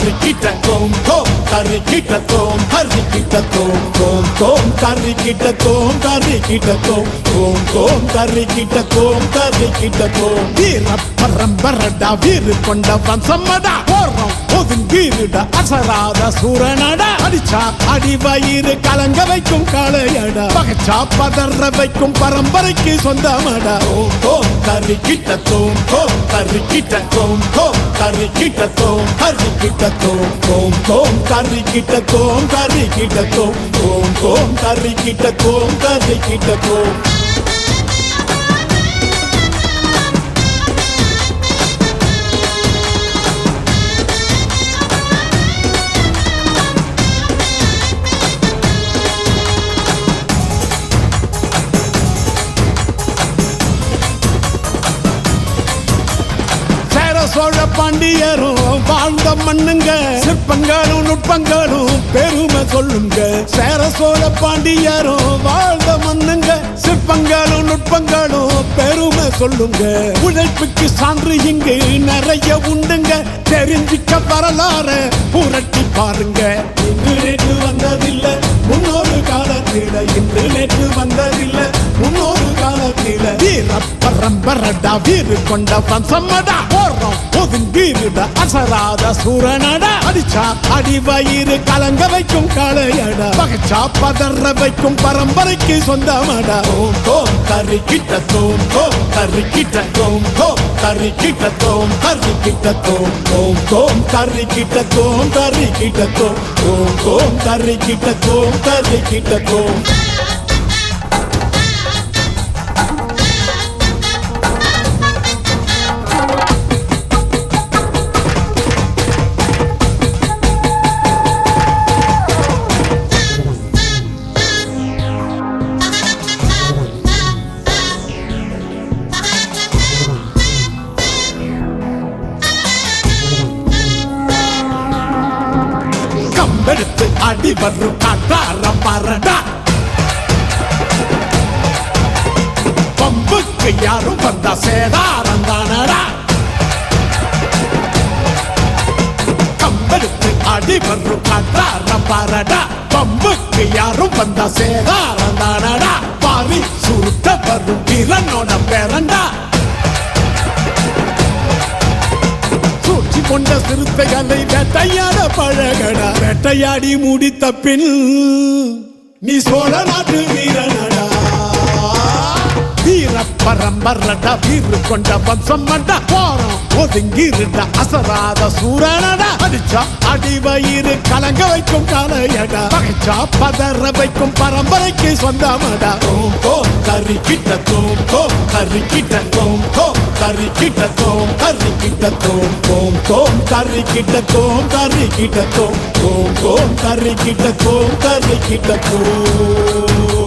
கறிக்கிட்ட தோம் தோம் கறிக்கிட்ட தோம் கறிக்கிட்ட தோம் தோம் தோம் கறிக்கிட்ட தோம் கறிக்கிட்ட தோம் தோம் தோம் கறிக்கிட்ட தோம் கறிக்கிட்ட தோம் வீர பரம்பரடா வீறு கொண்ட வம்சமடா போறோம் ஒதுங்கீருடா அசராத சூரனடா அடிச்சா அடி வயிறு கலங்க வைக்கும் காளையடா பகச்சா பதற வைக்கும் பரம்பரைக்கு சொந்தமடா ஓம் ஓம் கறிக்கிட்ட தோம் தோம் கறிக்கிட்ட தோம் தோம் கறிக்கிட்ட தோம் கறிக்கிட்ட தோம் தோம் தோம் கறிக்கிட்ட தோம் கறிக்கிட்ட தோம் தோம் தோம் கறிக்கிட்ட தோம் கறிக்கிட்ட தோம் சோழ பாண்டியரும் வாழ்ந்த மண்ணுங்க சிற்பங்களும் நுட்பங்களும் பெருமை சொல்லுங்க சேர சோழ பாண்டியரும் வாழ்ந்த மண்ணுங்க சிற்பங்களும் நுட்பங்களும் பெருமை சொல்லுங்க உழைப்புக்கு சான்று இங்கு நிறைய உண்டுங்க தெரிஞ்சிக்க வரலாறு புரட்டி பாருங்க இன்று நேற்று வந்ததில்லை முன்னொரு காலத்தில இன்று நேற்று வந்ததில்லை முன்னொரு காலத்தில வீர பரம்பரடா வீறு கொண்ட வம்சமடா போறோம் ஒதுங்கீருடா அசராத சூரனடா அடிச்சா அடி வயிறு கலங்க வைக்கும் காளையடா பகச்சா பதற வைக்கும் பரம்பரைக்கு சொந்தமடா ஓம் தோம் கறிக்கிட்ட தோம் தோம் கறிக்கிட்ட தோம் தோம் கறிக்கிட்ட தோம் கறிக்கிட்ட தோம் தோம் தோம் கறிக்கிட்ட தோம் கறிக்கிட்ட தோம் தோம் தோம் கறிக்கிட்ட தோம் கறிக்கிட்ட தோம் எடுத்து அடி வரும் காட்டார மரடா பம்புக்கு யாரும் வந்தா சேதாரம் தானடா கம்பெடுத்து அடி வரும் காட்டார மரடா பம்புக்கு யாரும் வந்தா சேதாரம் தானடா பாரி சுருட்ட வரும் வீரனோட பேரண்டா கொண்ட சிறுத்தைகளை வேட்டையாட பழகடா வேட்டையாடி முடித்த பின் நீ சோழ நாட்டு வீரனடா வீர பரம்பரடா வீறு கொண்ட வம்சமடா போறோம் ஒதுங்கிருடா அசராத சூரனடா அடிச்சா அடி வயிறு கலங்க வைக்கும் காளையடா பகைச்சா பதற வைக்கும் பரம்பரைக்கு சொந்தமடா ஓம் ஓம் கறிக்கிட்ட தோம் தோம் கறிக்கிட்ட தோம் தோம் கறிக்கிட்ட தோம் கறிக்கிட்ட தோம் தோம் தோம் கறிக்கிட்ட தோம் கறிக்கிட்ட தோம் தோம் தோம் கறிக்கிட்ட தோம் கறிக்கிட்ட தோம்